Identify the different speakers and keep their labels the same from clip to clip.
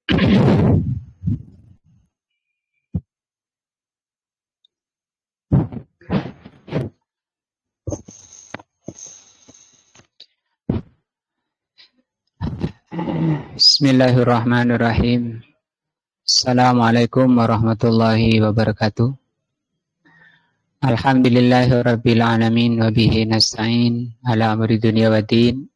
Speaker 1: Bismillahirrahmanirrahim. Assalamualaikum warahmatullahi wabarakatuh. Alhamdulillahirabbil alamin wa bihi nasta'in ala amri dunya waddin.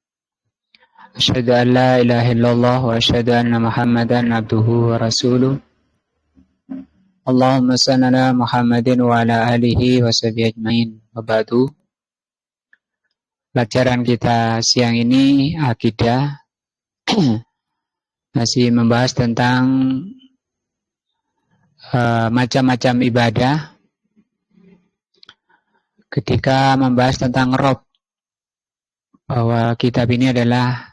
Speaker 1: Asyhadu an la ilaha illallah wa asyhadu anna Muhammadan abduhu wa rasuluh. Allahumma shalli ala Muhammadin wa ala alihi wa sahbihi ajmain. Wa ba'du. Pelajaran kita siang ini akidah masih membahas tentang macam-macam ibadah. Ketika membahas tentang Rabb, bahwa kitab ini adalah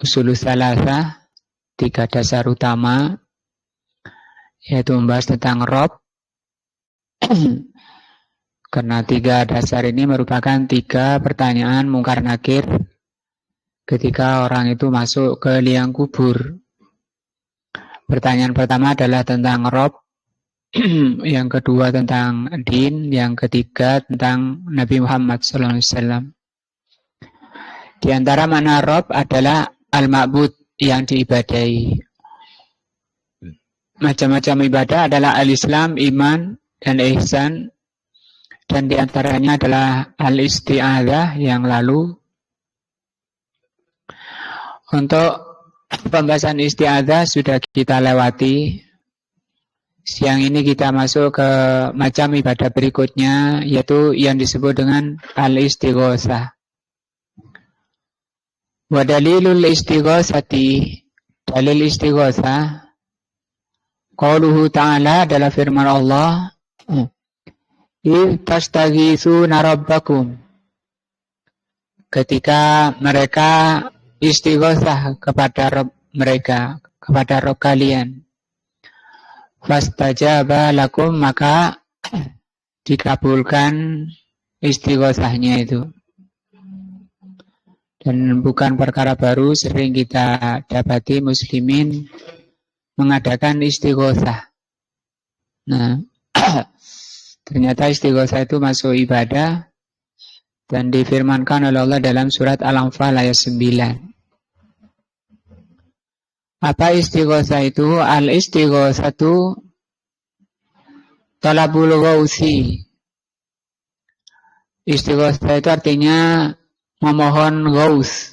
Speaker 1: usulul tsalatsa, 3 dasar utama, yaitu membahas tentang Rabb. Karena 3 dasar ini merupakan 3 pertanyaan mungkar nakir ketika orang itu masuk ke liang kubur. Pertanyaan pertama adalah tentang Rabb, yang kedua tentang din, yang ketiga tentang Nabi Muhammad SAW. Di antara makna Rabb adalah al-ma'bud, yang diibadahi. Macam-macam ibadah adalah al-Islam, iman, dan ihsan. Dan di antaranya adalah al-isti'adzah yang lalu. Untuk pembahasan isti'adzah sudah kita lewati. Siang ini kita masuk ke macam ibadah berikutnya, yaitu yang disebut dengan al-istighosah. Wa dalilul istighosati, dalil istighosah, qauluhu ta'ala, adalah firman Allah, tastaghitsuna rabbakum, ketika mereka istighosah kepada Rabb mereka, kepada Rabb kalian. Fastajaba lakum, maka dikabulkan istighosahnya itu. Dan bukan perkara baru, sering kita dapati muslimin mengadakan istighosah. Nah, ternyata istighosah itu masuk ibadah dan difirmankan oleh Allah dalam surat Al-Anfal ayat 9. Apa istighosah itu? Al-istighosatu talabul ghausi. Istighosah itu artinya memohon ghaus.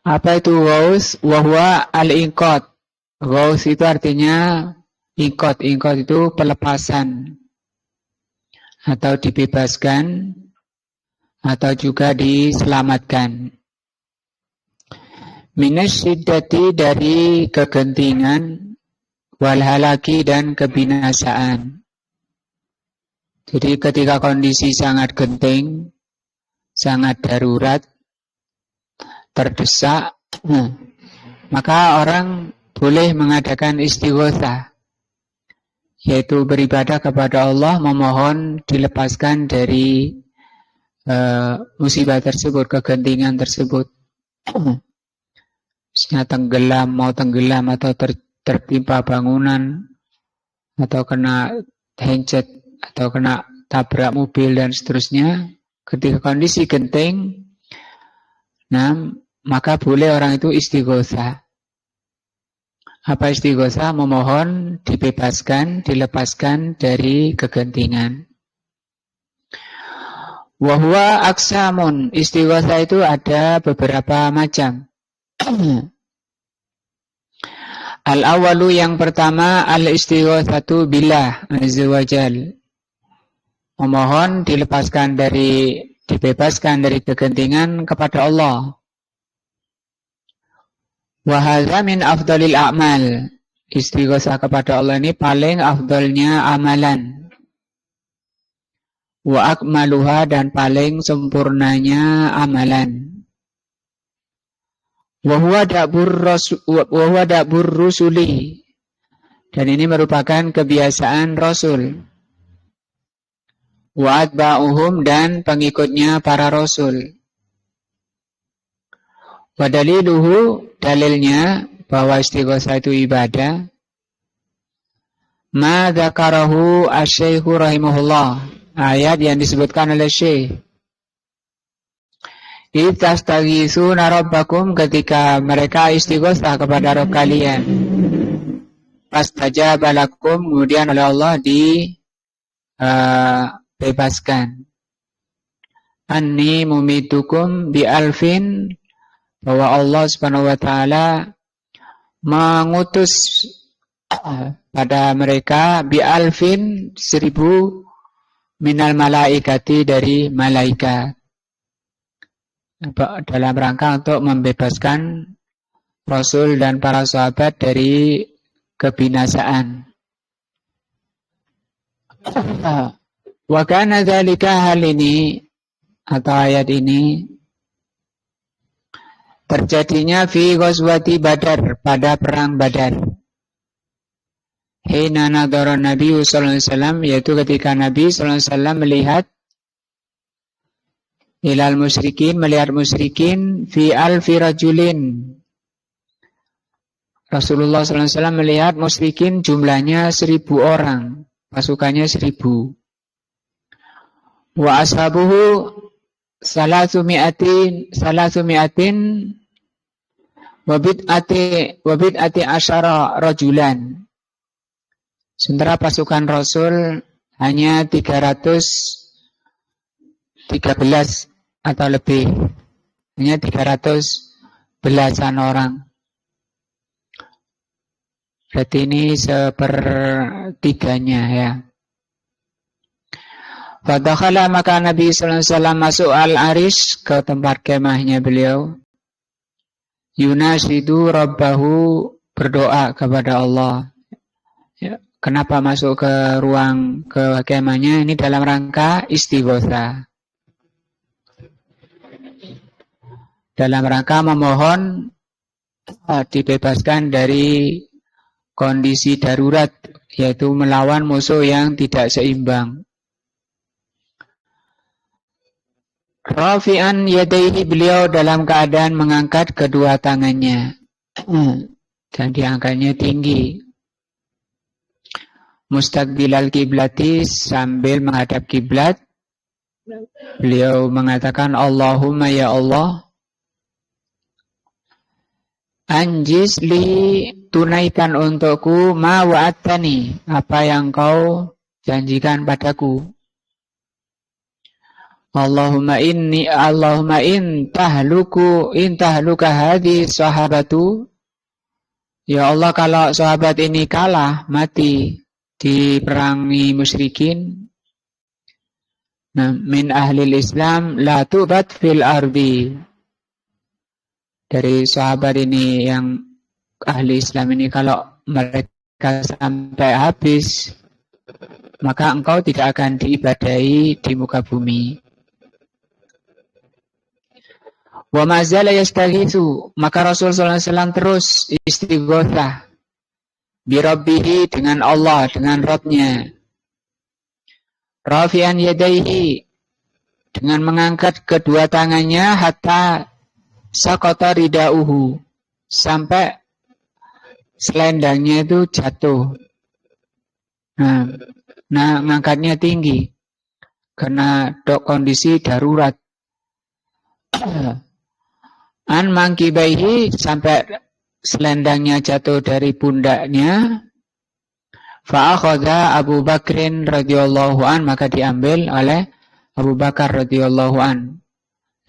Speaker 1: Apa itu ghaus? Wahwa al-inqad. Ghaus itu artinya inqad. Inqad itu pelepasan, atau dibebaskan, atau juga diselamatkan. Minas syiddati, dari kegentingan, wal halaki, dan kebinasaan. Jadi ketika kondisi sangat genting, sangat darurat, terdesak, maka orang boleh mengadakan istighosah, yaitu beribadah kepada Allah, memohon dilepaskan dari musibah tersebut, kegentingan tersebut. Misalnya tenggelam, mau tenggelam, atau tertimpa bangunan, atau kena hancet, atau kena tabrak mobil, dan seterusnya. Ketika kondisi genting, nah, maka boleh orang itu istighosah. Apa istighosah? Memohon dibebaskan, dilepaskan dari kegentingan. Wahwa aksamun, istighosah itu ada beberapa macam. Al-awalu, yang pertama, al-istighosatu billah azza wajal, memohon dibebaskan dari kegentingan kepada Allah. Wa hadza min afdalil a'mal, istighosah kepada Allah ini paling afdalnya amalan. Wa akmaluha, dan paling sempurnanya amalan. Wa huwa da'bur rusuli, dan ini merupakan kebiasaan Rasul. Wa atba'uhum, dan pengikutnya para Rasul. Wa daliluhu, dalilnya bahwa istighosah itu ibadah. Ma dzakarahu asy-syaikhu rahimahullah. Ayat yang disebutkan oleh Syekh. Itastaghisuna rabbakum, ketika mereka istighosah kepada Rabb kalian. Fastajaba lakum, kemudian oleh Allah dibebaskan. Anni mumitukum bi alfin, bahwa Allah Subhanahu wa taala mengutus pada mereka bi alfin 1000 minal malaikati, dari malaikat, dalam rangka untuk membebaskan Rasul dan para sahabat dari kebinasaan. Wa kana dzalika, hal ini atau ayat ini terjadinya fi ghazwati Badar, pada perang Badar. Hina nadhara Nabi sallallahu alaihi wasallam, yaitu ketika Nabi sallallahu alaihi wasallam melihat ilal musyrikin, melihat musyrikin fi alfi rajulin. Rasulullah sallallahu alaihi wasallam melihat musyrikin jumlahnya 1000 orang, pasukannya 1000. Wa ashabuhu salasumi'atin wabid'ati asyara rajulan. Sementara pasukan Rasul hanya 313 atau lebih, hanya 300 belasan orang. Berarti ini sepertiganya ya. Fadakhala, maka Nabi sallallahu alaihi wasallam masuk al-arish, ke tempat kemahnya beliau. Yunashidu rabbahu, berdoa kepada Allah. Ya, kenapa masuk ke ruang ke kemahnya? Ini dalam rangka istighosah. Dalam rangka memohon dibebaskan dari kondisi darurat, yaitu melawan musuh yang tidak seimbang. Rafi'an yadaihi, beliau dalam keadaan mengangkat kedua tangannya, dan diangkatnya tinggi. Mustaqbilal kiblati, sambil menghadap kiblat, beliau mengatakan Allahumma, ya Allah, anjis li, tunaikan untukku, ma wa'atani, apa yang kau janjikan padaku. Allahumma in tahluka hadhi sahabatu, ya Allah, kalau sahabat ini kalah, mati di perangi musyrikin, nah, min ahlil Islam la tubat fil ardi, dari sahabat ini yang ahli Islam ini, kalau mereka sampai habis, maka engkau tidak akan diibadahi di muka bumi. Wa mazala yastaghitsu, maka Rasul sallallahu alaihi wasallam terus istighosah bi rabbihi, dengan Allah, dengan Rabb-nya. Rafi'an yadaihi, dengan mengangkat kedua tangannya, hatta saqata ridauhu, sampai selendangnya itu jatuh. Nah, ngangkatnya tinggi karena kondisi darurat. An mangkibaihi, sampai selendangnya jatuh dari pundaknya. Fa akhadha Abu Bakrin radhiyallahu an, maka diambil oleh Abu Bakar radhiyallahu an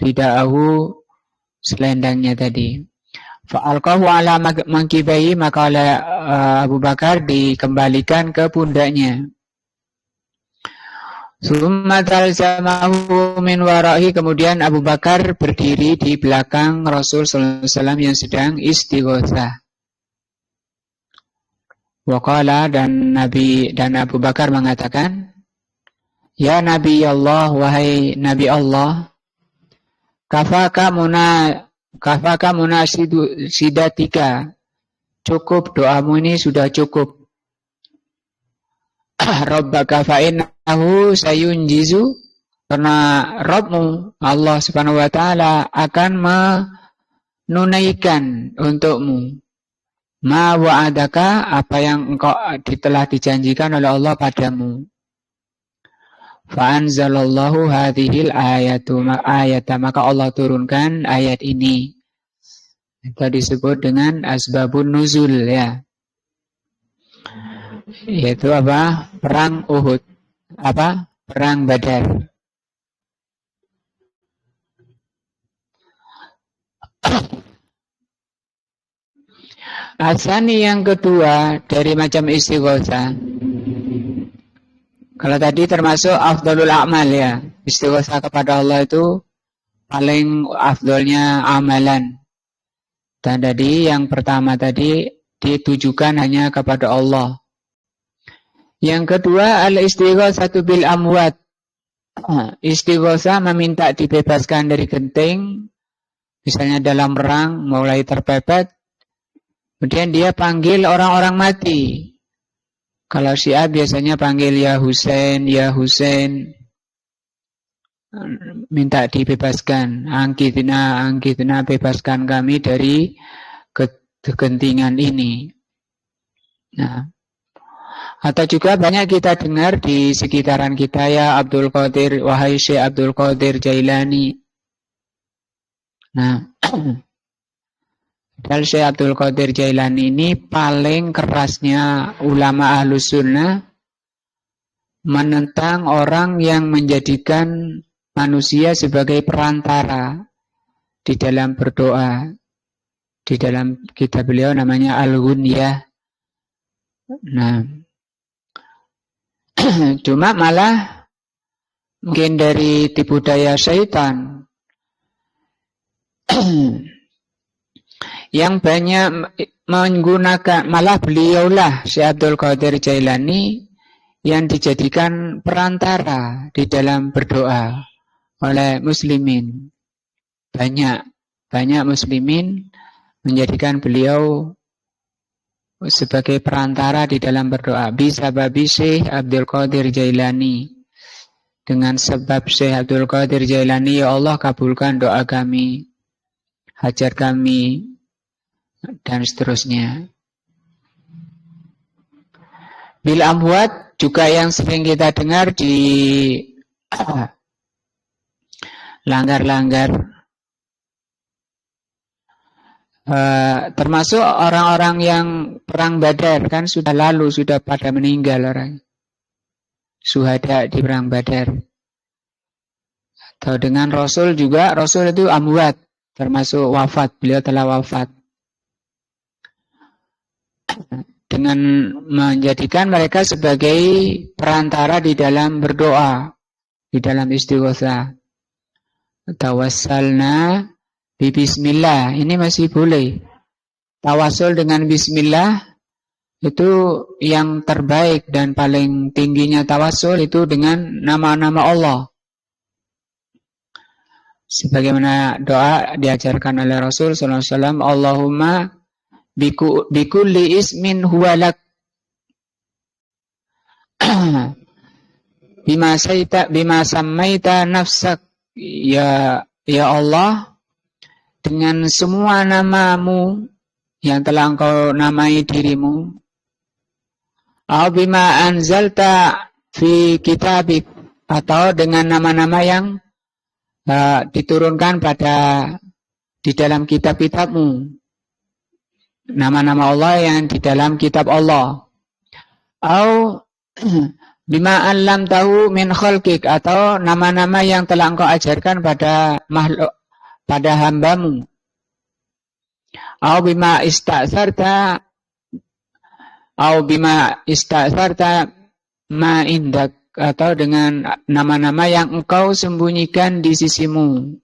Speaker 1: ridaahu, selendangnya tadi. Fa alqahu ala mangkibaihi, maka oleh Abu Bakar dikembalikan ke pundaknya. Summa talzamahu min warahi, kemudian Abu Bakar berdiri di belakang Rasul sallallahu alaihi wasallam yang sedang istighosah. Waqala, dan Abu Bakar mengatakan, ya Nabi Allah, wahai Nabi Allah, kafaka munasidatika, cukup doamu ini, sudah cukup. Rabbaka fa'innahu sayunjizu, karena Rabbmu Allah subhanahu wa ta'ala akan nunaikan untukmu ma wa'adaka, apa yang engkau telah dijanjikan oleh Allah padamu. Fa anzalallahu hadhil ayata, maka Allah turunkan ayat ini. Itu disebut dengan asbabun nuzul, ya. Yaitu apa? Perang Uhud. Apa? Perang Badar. Asani yang kedua dari macam istighosa. Kalau tadi termasuk afdalul a'mal, ya. Istighosa kepada Allah itu paling afdolnya amalan. Dan tadi yang pertama tadi ditujukan hanya kepada Allah. Yang kedua al-istighosatu bil amwat. Istighosa meminta dibebaskan dari genting, misalnya dalam perang mulai terpepet, kemudian dia panggil orang-orang mati. Kalau Syiah biasanya panggil ya Husain, ya Husain, minta dibebaskan. Angkitina, angkitina, bebaskan kami dari kegentingan ini. Nah, atau juga banyak kita dengar di sekitaran kita, ya Abdul Qadir, wahai Syekh Abdul Qadir Jailani. Nah, padahal Syekh Abdul Qadir Jailani ini paling kerasnya ulama Ahlus Sunnah menentang orang yang menjadikan manusia sebagai perantara di dalam berdoa. Di dalam kitab beliau namanya Al-Ghunyah. Nah, cuma malah mungkin dari tipu daya syaitan yang banyak menggunakan, malah beliaulah Syekh Abdul Qadir Jailani yang dijadikan perantara di dalam berdoa oleh muslimin. Banyak muslimin menjadikan beliau sebagai perantara di dalam berdoa. Bisababi Syekh Abdul Qadir Jailani. Dengan sebab Syekh Abdul Qadir Jailani, ya Allah kabulkan doa kami, hajat kami, dan seterusnya. Bil amwat juga yang sering kita dengar di langgar-langgar. Termasuk orang-orang yang perang Badar, kan sudah lalu, sudah pada meninggal orang. Syuhada di perang Badar. Atau dengan Rasul juga, Rasul itu amwat, termasuk wafat, beliau telah wafat. Dengan menjadikan mereka sebagai perantara di dalam berdoa, di dalam istighosa. Tawassalna bi bismillah, ini masih boleh. Tawasul dengan bismillah itu yang terbaik dan paling tingginya tawasul itu dengan nama-nama Allah. Sebagaimana doa diajarkan oleh Rasul sallallahu alaihi wasallam, Allahumma bikulli ismin huwalak bima sammaita nafsak, ya Allah, dengan semua namamu yang telah engkau namai dirimu, au bima anzalta fi kitabik, atau dengan nama-nama yang diturunkan di dalam kitab-kitabmu, nama-nama Allah yang di dalam kitab Allah, au bima alam tahu min khalqik, atau nama-nama yang telah engkau ajarkan pada makhluk, pada hambamu, au bima istasarta ma indak, atau dengan nama-nama yang engkau sembunyikan di sisimu.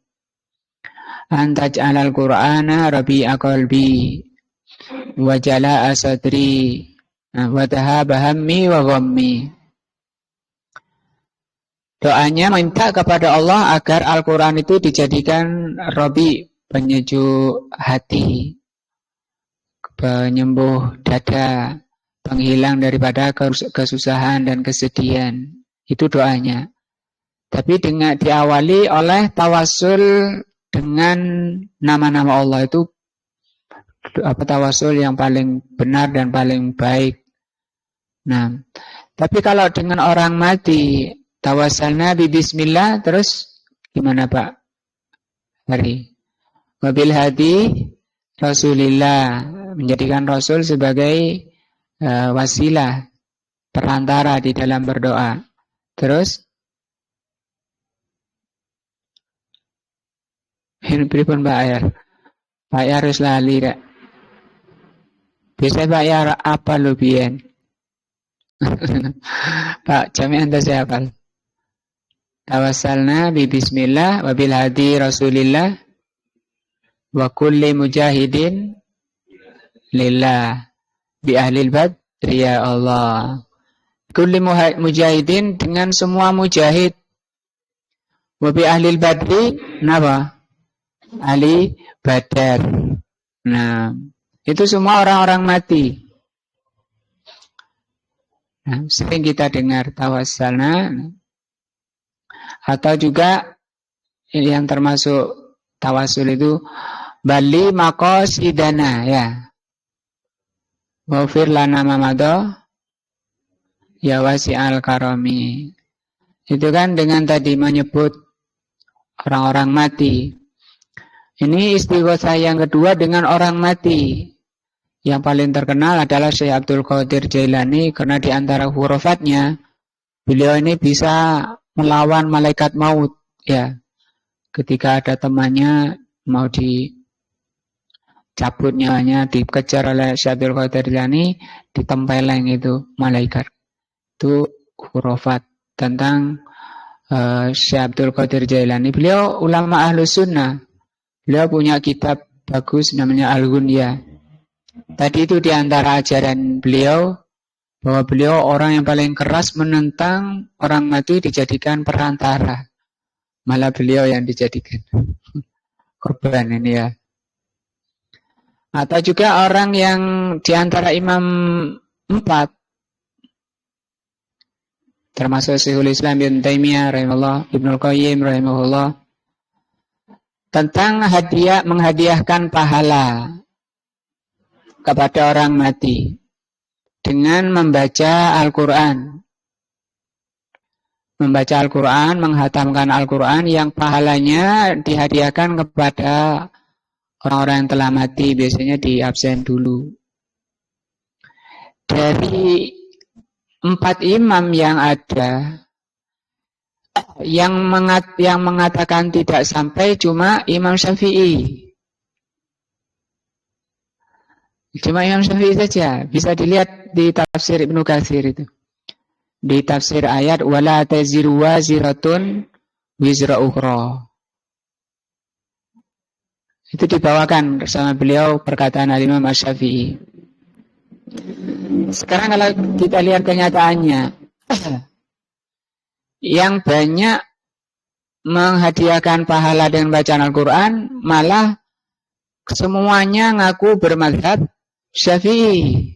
Speaker 1: Antaj'alal Qur'ana rabi'a qalbi wa jala'a sadri wa dhahaba hammi wa ghammi. Doanya minta kepada Allah agar Al-Quran itu dijadikan Rabi, penyejuk hati, penyembuh dada, penghilang daripada kesusahan dan kesedihan. Itu doanya. Tapi dengan diawali oleh tawasul dengan nama-nama Allah, itu tawasul yang paling benar dan paling baik. Nah, tapi kalau dengan orang mati tawassalna bi bismillah, terus gimana Pak Hari? Wabil hadi Rasulillah, menjadikan Rasul sebagai wasilah, perantara di dalam berdoa. Terus ini pripun Pak Ayar? Pak Ayar harus lali rek. Biasa Pak Ayar apa lo biyen? Pak jami'an tas hafal. Tawassalna bi bismillah wa bil hadi Rasulillah wa kulli mujahidin lillah bi ahlil badri ya Allah. Kulli mujahidin dengan semua mujahid. Wa bi ahlil badri napa? Ahli Badar. Nah, itu semua orang-orang mati. Nah, sering kita dengar tawassalna, atau juga yang termasuk tawasul itu bali maqasidana ya. Waghfir lana ma madha ya wasi'al karami. Itu kan dengan tadi menyebut orang-orang mati. Ini istighosah yang kedua dengan orang mati. Yang paling terkenal adalah Syekh Abdul Qadir Jailani, karena di antara hurufatnya beliau ini bisa melawan malaikat maut ya. Ketika ada temannya mau dicabut nyawanya, dikejar oleh Syekh Abdul Qadir Jailani, ditempeleng itu malaikat. Itu hurufat tentang Syekh Abdul Qadir Jailani. Beliau ulama Ahlus Sunnah. Beliau punya kitab bagus namanya Al-Ghunyah. Tadi itu diantara ajaran beliau, bahwa beliau orang yang paling keras menentang orang mati dijadikan perantara. Malah beliau yang dijadikan korban ini ya. Atau juga orang yang diantara imam 4, termasuk Syekhul Islam Ibnu Taimiyah rahimahullah, Ibnu Qayyim rahimahullah, tentang menghadiahkan pahala kepada orang mati dengan membaca Al-Quran. Membaca Al-Quran, menghatamkan Al-Quran yang pahalanya dihadiahkan kepada orang-orang yang telah mati, biasanya di absen dulu. Dari 4 imam yang ada, yang mengatakan tidak sampai cuma Imam Syafi'i. Cuma Imam Syafi'i saja. Bisa dilihat di tafsir Ibnu Katsir itu. Di tafsir ayat wala taziru waziratun wizra ukhra. Itu dibawakan bersama beliau perkataan Imam Syafi'i. Sekarang kalau kita lihat kenyataannya, yang banyak menghadiahkan pahala dengan bacaan Al-Quran malah semuanya ngaku bermadzhab Syafi'i.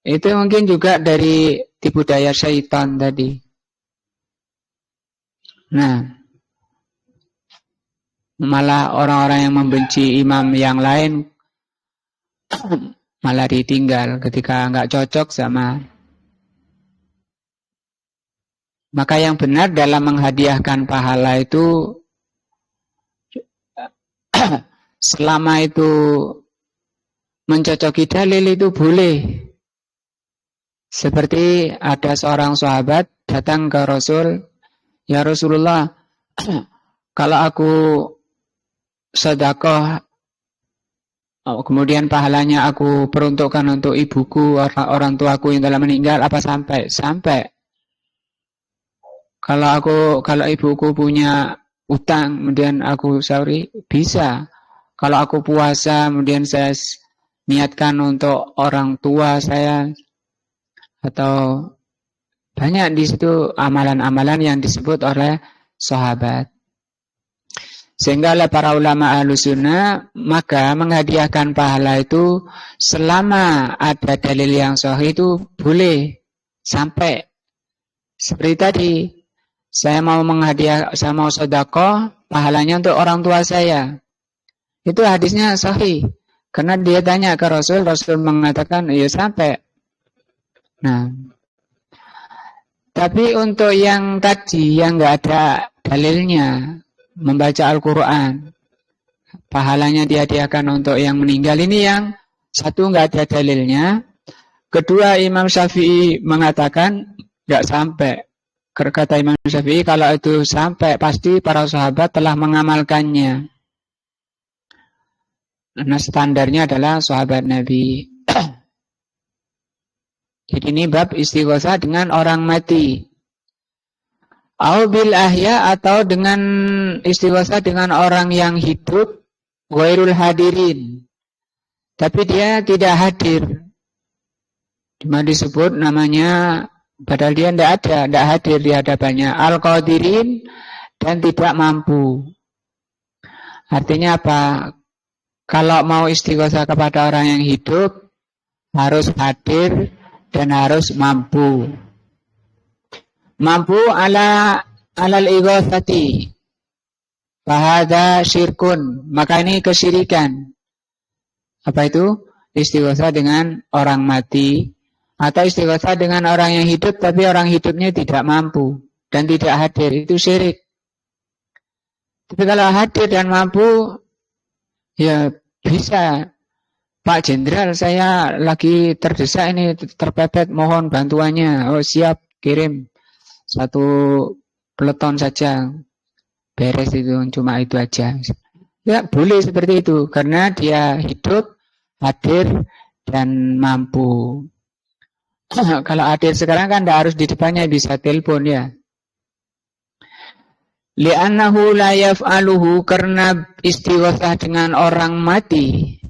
Speaker 1: Itu mungkin juga dari tipu daya syaitan tadi. Nah, malah orang-orang yang membenci imam yang lain malah ditinggal ketika nggak cocok sama. Maka yang benar dalam menghadiahkan pahala itu selama itu mencocoki dalil itu boleh. Seperti ada seorang sahabat datang ke Rasul, ya Rasulullah, kalau aku sedekah, kemudian pahalanya aku peruntukkan untuk ibuku, orang tuaku yang telah meninggal, apa sampai? Sampai. Kalau ibuku punya utang, kemudian aku sahuri, bisa. Kalau aku puasa, kemudian saya niatkan untuk orang tua saya, atau banyak di situ amalan-amalan yang disebut oleh sahabat. Sehingga oleh para ulama Ahlus Sunnah, maka menghadiahkan pahala itu selama ada dalil yang sahih itu boleh sampai. Seperti tadi, saya mau sedekah, pahalanya untuk orang tua saya. Itu hadisnya sahih. Karena dia tanya ke Rasul, Rasul mengatakan, ya sampai. Nah, tapi untuk yang tadi, yang nggak ada dalilnya, membaca Al-Quran, pahalanya dihadiahkan untuk yang meninggal, ini yang satu nggak ada dalilnya. Kedua, Imam Syafi'i mengatakan nggak sampai. Kata Imam Syafi'i, kalau itu sampai, pasti para sahabat telah mengamalkannya. Nah, standarnya adalah sahabat Nabi. Jadi ini bab istighosah dengan orang mati. Au bil ahya, atau dengan istighosah dengan orang yang hidup, ghairul hadirin. Tapi dia tidak hadir. Cuma disebut namanya, padahal dia tidak hadir di hadapannya. Al-qadirin, dan tidak mampu. Artinya apa? Kalau mau istighosah kepada orang yang hidup, harus hadir dan harus mampu. Mampu alal ighatsati. Fahadha syirkun. Maka ini kesyirikan. Apa itu? Istighosah dengan orang mati. Atau istighosah dengan orang yang hidup, tapi orang hidupnya tidak mampu dan tidak hadir. Itu syirik. Tapi kalau hadir dan mampu, ya bisa. Pak Jenderal, saya lagi terdesak ini, terpepet, mohon bantuannya. Oh siap, kirim 1 peleton saja. Beres itu, cuma itu aja. Ya boleh seperti itu, karena dia hidup, hadir, dan mampu. Kalau hadir sekarang kan tidak harus di depannya, bisa telepon ya. Li'annahu la yaf'aluhu, karena istighosah dengan orang mati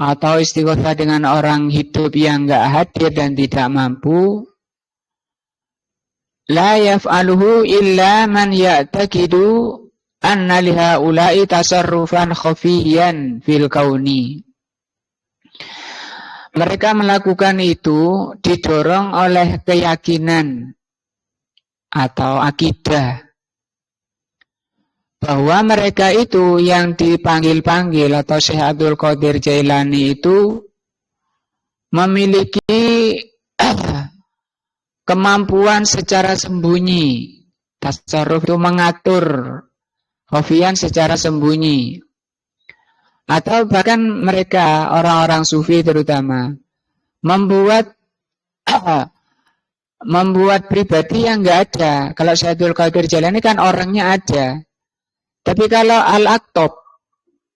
Speaker 1: atau istighosah dengan orang hidup yang enggak hadir dan tidak mampu, la yaf'aluhu illa man ya'taqidu anna lihaula'i tasarrufan khafiyan fil kauni. Mereka melakukan itu didorong oleh keyakinan atau akidah bahwa mereka itu yang dipanggil-panggil atau Syekh Abdul Qadir Jailani itu memiliki kemampuan secara sembunyi. Tasarruf itu mengatur, khafiyan secara sembunyi. Atau bahkan mereka, orang-orang sufi terutama, membuat pribadi yang enggak ada. Kalau Syekh Abdul Qadir Jailani kan orangnya ada. Tapi kalau al-aktob,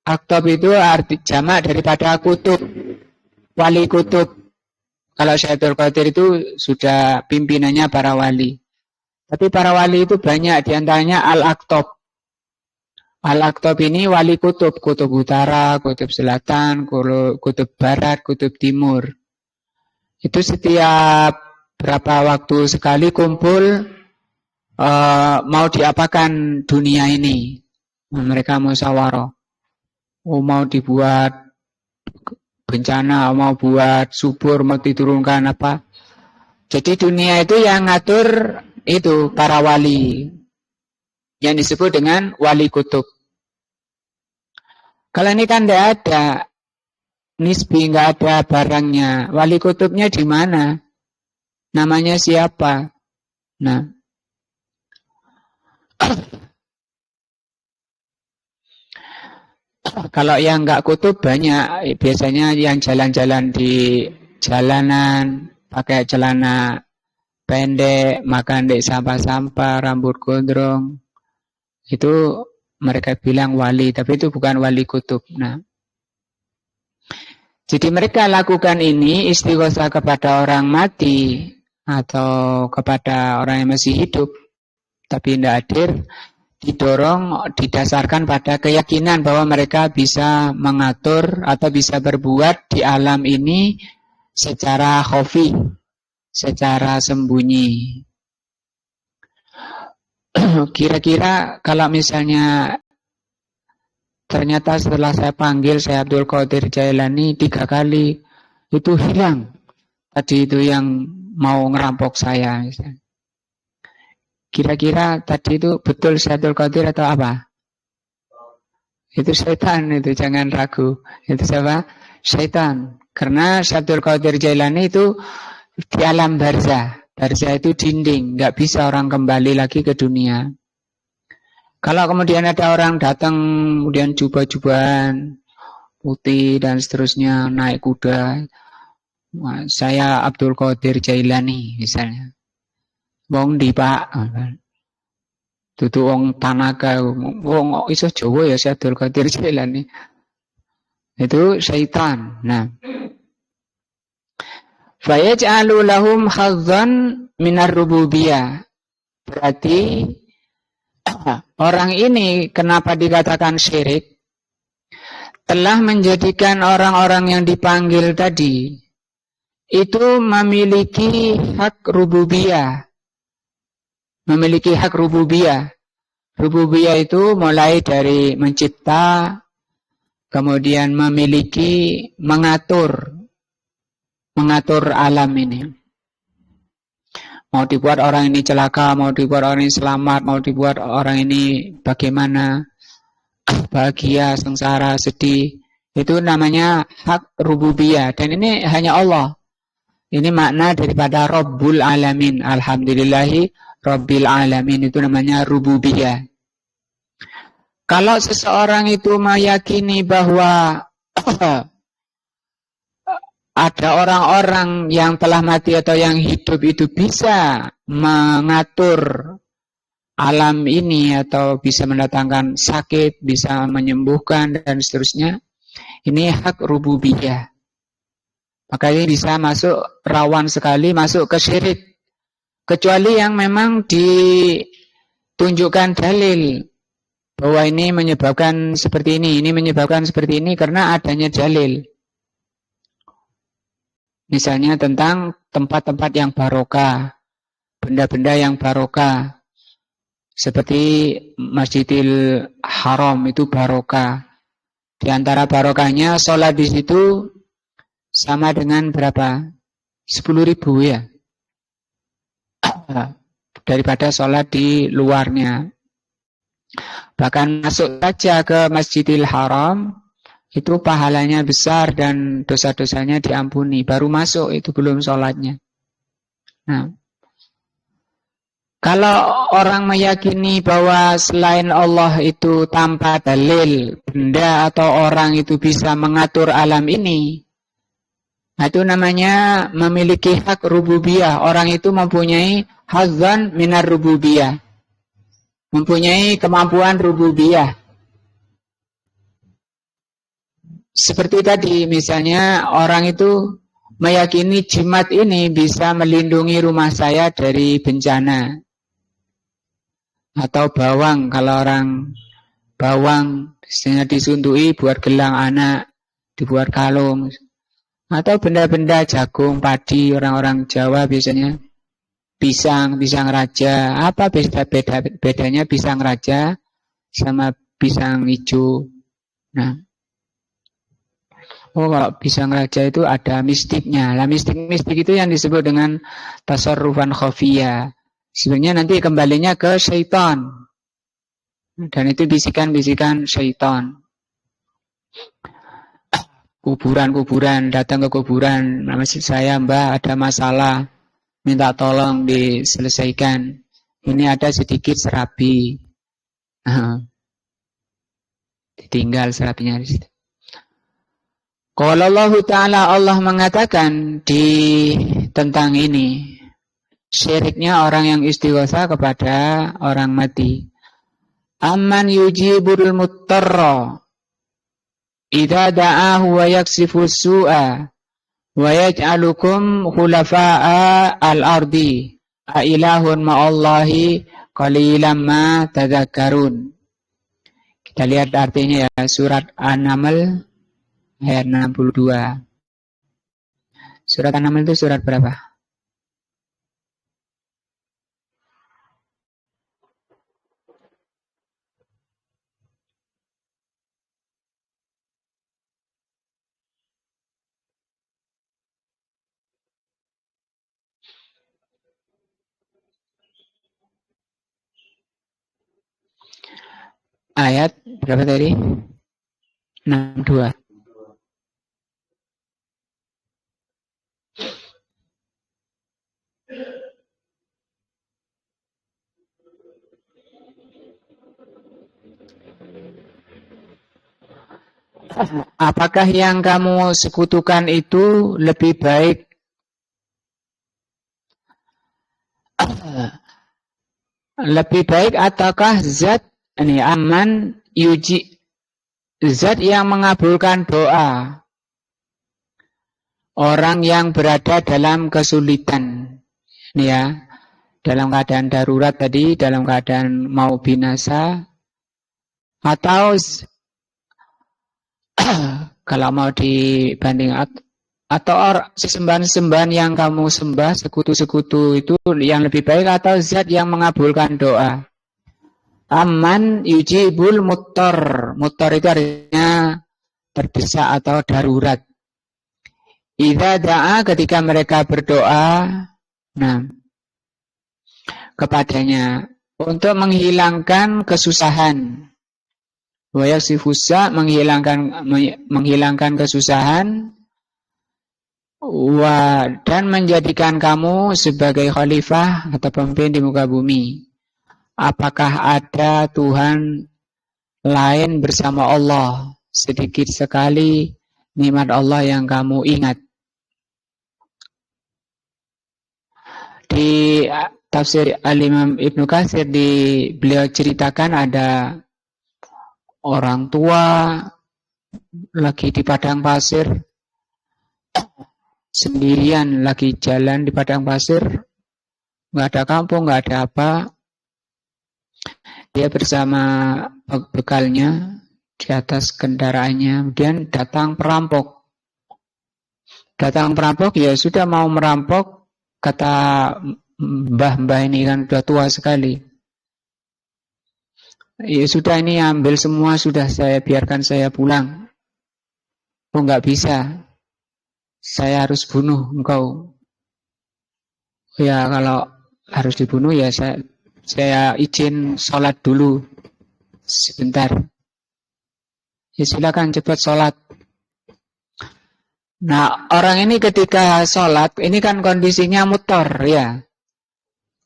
Speaker 1: aktob itu arti jamak daripada kutub, wali kutub. Kalau Syekh Abdul Qadir itu sudah pimpinannya para wali. Tapi para wali itu banyak, diantaranya al-aktob. Al-aktob ini wali kutub, kutub utara, kutub selatan, kutub barat, kutub timur. Itu setiap berapa waktu sekali kumpul, mau diapakan dunia ini. Mereka musyawarah. Mau dibuat bencana, mau buat subur, mau diturunkan apa. Jadi dunia itu yang ngatur itu para wali. Yang disebut dengan wali kutub. Kalau ini kan tidak ada nisbi, nggak ada barangnya. Wali kutubnya di mana? Namanya siapa? Nah. Kalau yang nggak kutub banyak, biasanya yang jalan-jalan di jalanan, pakai celana pendek, makan di sampah-sampah, rambut gondrong, itu mereka bilang wali, tapi itu bukan wali kutub. Nah, jadi mereka lakukan ini istighosah kepada orang mati atau kepada orang yang masih hidup, tapi tidak hadir. Didorong, didasarkan pada keyakinan bahwa mereka bisa mengatur atau bisa berbuat di alam ini secara khafi, secara sembunyi. Kira-kira kalau misalnya ternyata setelah saya panggil Syekh Abdul Qadir Jailani 3 kali, itu hilang tadi itu yang mau ngerampok saya misalnya. Kira-kira tadi itu betul Syekh Abdul Qadir atau apa? Itu syaitan itu, jangan ragu. Itu siapa? Syaitan. Karena Syabdul Qadir Jailani itu di alam barzah. Barzah itu dinding, nggak bisa orang kembali lagi ke dunia. Kalau kemudian ada orang datang, kemudian jubah-jubahan, putih dan seterusnya, naik kuda, saya Abdul Qadir Jailani misalnya. Wong di Pak, dudu wong Tanaka, wong iso Jawa ya saya Abdul Qadir Jailani. Itu syaitan. Nah, fayaj'alu lahum hazzan minar rububiyah. Berarti orang ini kenapa dikatakan syirik? Telah menjadikan orang-orang yang dipanggil tadi itu memiliki hak rububiyah. Memiliki hak rububiyah. Rububiyah itu mulai dari mencipta, kemudian memiliki, mengatur alam ini. Mau dibuat orang ini celaka, mau dibuat orang ini selamat, mau dibuat orang ini bagaimana, bahagia, sengsara, sedih. Itu namanya hak rububiyah. Dan ini hanya Allah. Ini makna daripada Rabbul Alamin. Alhamdulillahi Rabbil Alamin. Itu namanya rububiyah. Kalau seseorang itu meyakini bahwa ada orang-orang yang telah mati atau yang hidup itu bisa mengatur alam ini atau bisa mendatangkan sakit, bisa menyembuhkan dan seterusnya, ini hak rububiyah. Maka ini bisa masuk, rawan sekali masuk ke syirik. Kecuali yang memang ditunjukkan dalil bahwa ini menyebabkan seperti ini menyebabkan seperti ini karena adanya dalil. Misalnya tentang tempat-tempat yang barokah, benda-benda yang barokah. Seperti Masjidil Haram itu barokah. Di antara barokahnya sholat di situ sama dengan berapa? 10.000 ya. Daripada sholat di luarnya. Bahkan masuk saja ke Masjidil Haram itu pahalanya besar dan dosa-dosanya diampuni. Baru masuk itu belum sholatnya. Nah, kalau orang meyakini bahwa selain Allah itu tanpa dalil, benda atau orang itu bisa mengatur alam ini, nah itu namanya memiliki hak rububiyah. Orang itu mempunyai hazzan minar rububiyah. Mempunyai kemampuan rububiyah. Seperti tadi, misalnya orang itu meyakini jimat ini bisa melindungi rumah saya dari bencana. Atau bawang, kalau orang bawang biasanya disundui buat gelang anak, dibuat kalung. Atau benda-benda jagung, padi, orang-orang Jawa biasanya pisang raja. Apa bedanya pisang raja sama pisang hijau? Nah, kalau pisang raja itu ada mistiknya. Lah mistik itu yang disebut dengan tasarrufan khafiyah. Sebenarnya nanti kembalinya ke syaitan. Dan itu bisikan-bisikan syaitan. Kuburan, datang ke kuburan. Maksud saya, Mbak, ada masalah. Minta tolong diselesaikan. Ini ada sedikit serabi. Ditinggal serabinya di situ. Qala Allah Ta'ala, Allah mengatakan tentang ini. Syiriknya orang yang istighosa kepada orang mati. Amman yujibul muttarra idza da'ahu wa yaksifu su'a wa yaj'alukum khulafa'a al-ardi a ilahun ma'allahi qalilan ma tadhakkarun. Kita lihat artinya ya, surat An-Naml ayat 62. Surat An-Naml itu surat berapa? Ayat berapa tadi? 62. Apakah yang kamu sekutukan itu lebih baik ataukah zat ini aman yuji, zat yang mengabulkan doa orang yang berada dalam kesulitan, ini ya, dalam keadaan darurat tadi, dalam keadaan mau binasa, atau kalau mau dibanding atau sesembahan-sesembahan yang kamu sembah, sekutu-sekutu itu yang lebih baik atau zat yang mengabulkan doa. Aman yujibul muttar. Muttar itu artinya terdesak atau darurat. Idza da'a, ketika mereka berdoa, nah, kepadanya untuk menghilangkan kesusahan. Wa yaksifusa, menghilangkan kesusahan, dan menjadikan kamu sebagai khalifah atau pemimpin di muka bumi. Apakah ada Tuhan lain bersama Allah? Sedikit sekali nikmat Allah yang kamu ingat. Di tafsir Al-Imam Ibnu Katsir, beliau ceritakan ada orang tua lagi di padang pasir, sendirian lagi jalan di padang pasir, nggak ada kampung, nggak ada apa. Dia bersama bekalnya di atas kendaraannya, kemudian datang perampok. Ya sudah mau merampok, kata mbah-mbah ini kan sudah tua sekali. Ya sudah, ini ambil semua, sudah saya biarkan saya pulang. Oh, nggak bisa, saya harus bunuh engkau. Ya kalau harus dibunuh ya saya izin sholat dulu sebentar. Ya silakan cepat sholat. Nah, orang ini ketika sholat, ini kan kondisinya mutor ya.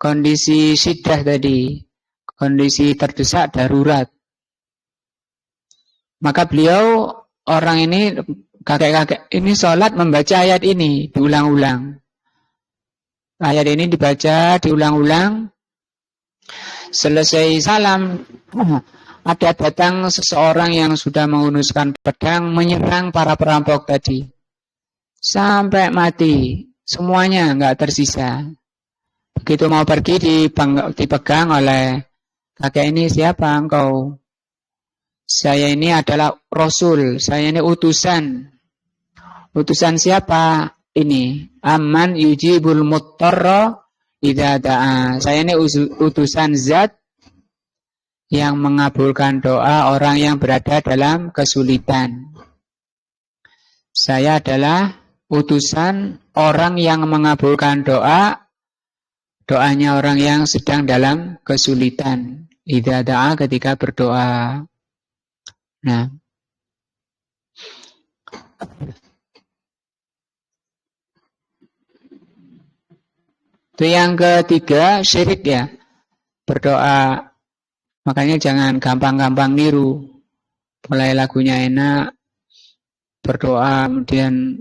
Speaker 1: Kondisi syiddah tadi, kondisi terdesak darurat. Maka beliau, orang ini, kakek-kakek ini sholat membaca ayat ini diulang-ulang. Ayat ini dibaca diulang-ulang. Selesai salam, ada datang seseorang yang sudah menghunuskan pedang menyerang para perampok tadi. Sampai mati, semuanya nggak tersisa. Begitu mau pergi dipegang oleh kakek ini, siapa engkau? Saya ini adalah Rasul, saya ini utusan. Utusan siapa? Ini aman yujibul muttarra idza da'a. Saya ini utusan zat yang mengabulkan doa orang yang berada dalam kesulitan. Saya adalah utusan orang yang mengabulkan doanya orang yang sedang dalam kesulitan. Idza da'a, ketika berdoa. Nah, itu yang ketiga, syirik ya, berdoa. Makanya jangan gampang-gampang niru. Mulai lagunya enak, berdoa, kemudian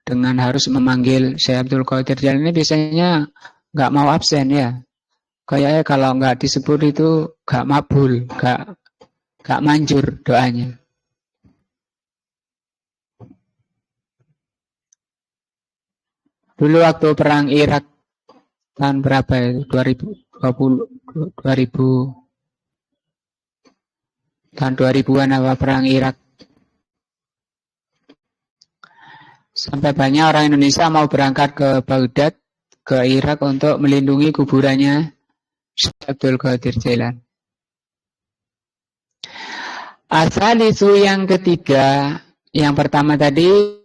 Speaker 1: dengan harus memanggil Syekh Abdul Qadir Jailani, ini biasanya nggak mau absen ya. Kayaknya kalau nggak disebut itu nggak mabul, nggak manjur doanya. Dulu waktu perang Irak tahun berapa ya? 2000 tahun 2000-an apa perang Irak. Sampai banyak orang Indonesia mau berangkat ke Baghdad, ke Irak untuk melindungi kuburannya Syekh Abdul Qadir Jailani. Asal itu yang ketiga, yang pertama tadi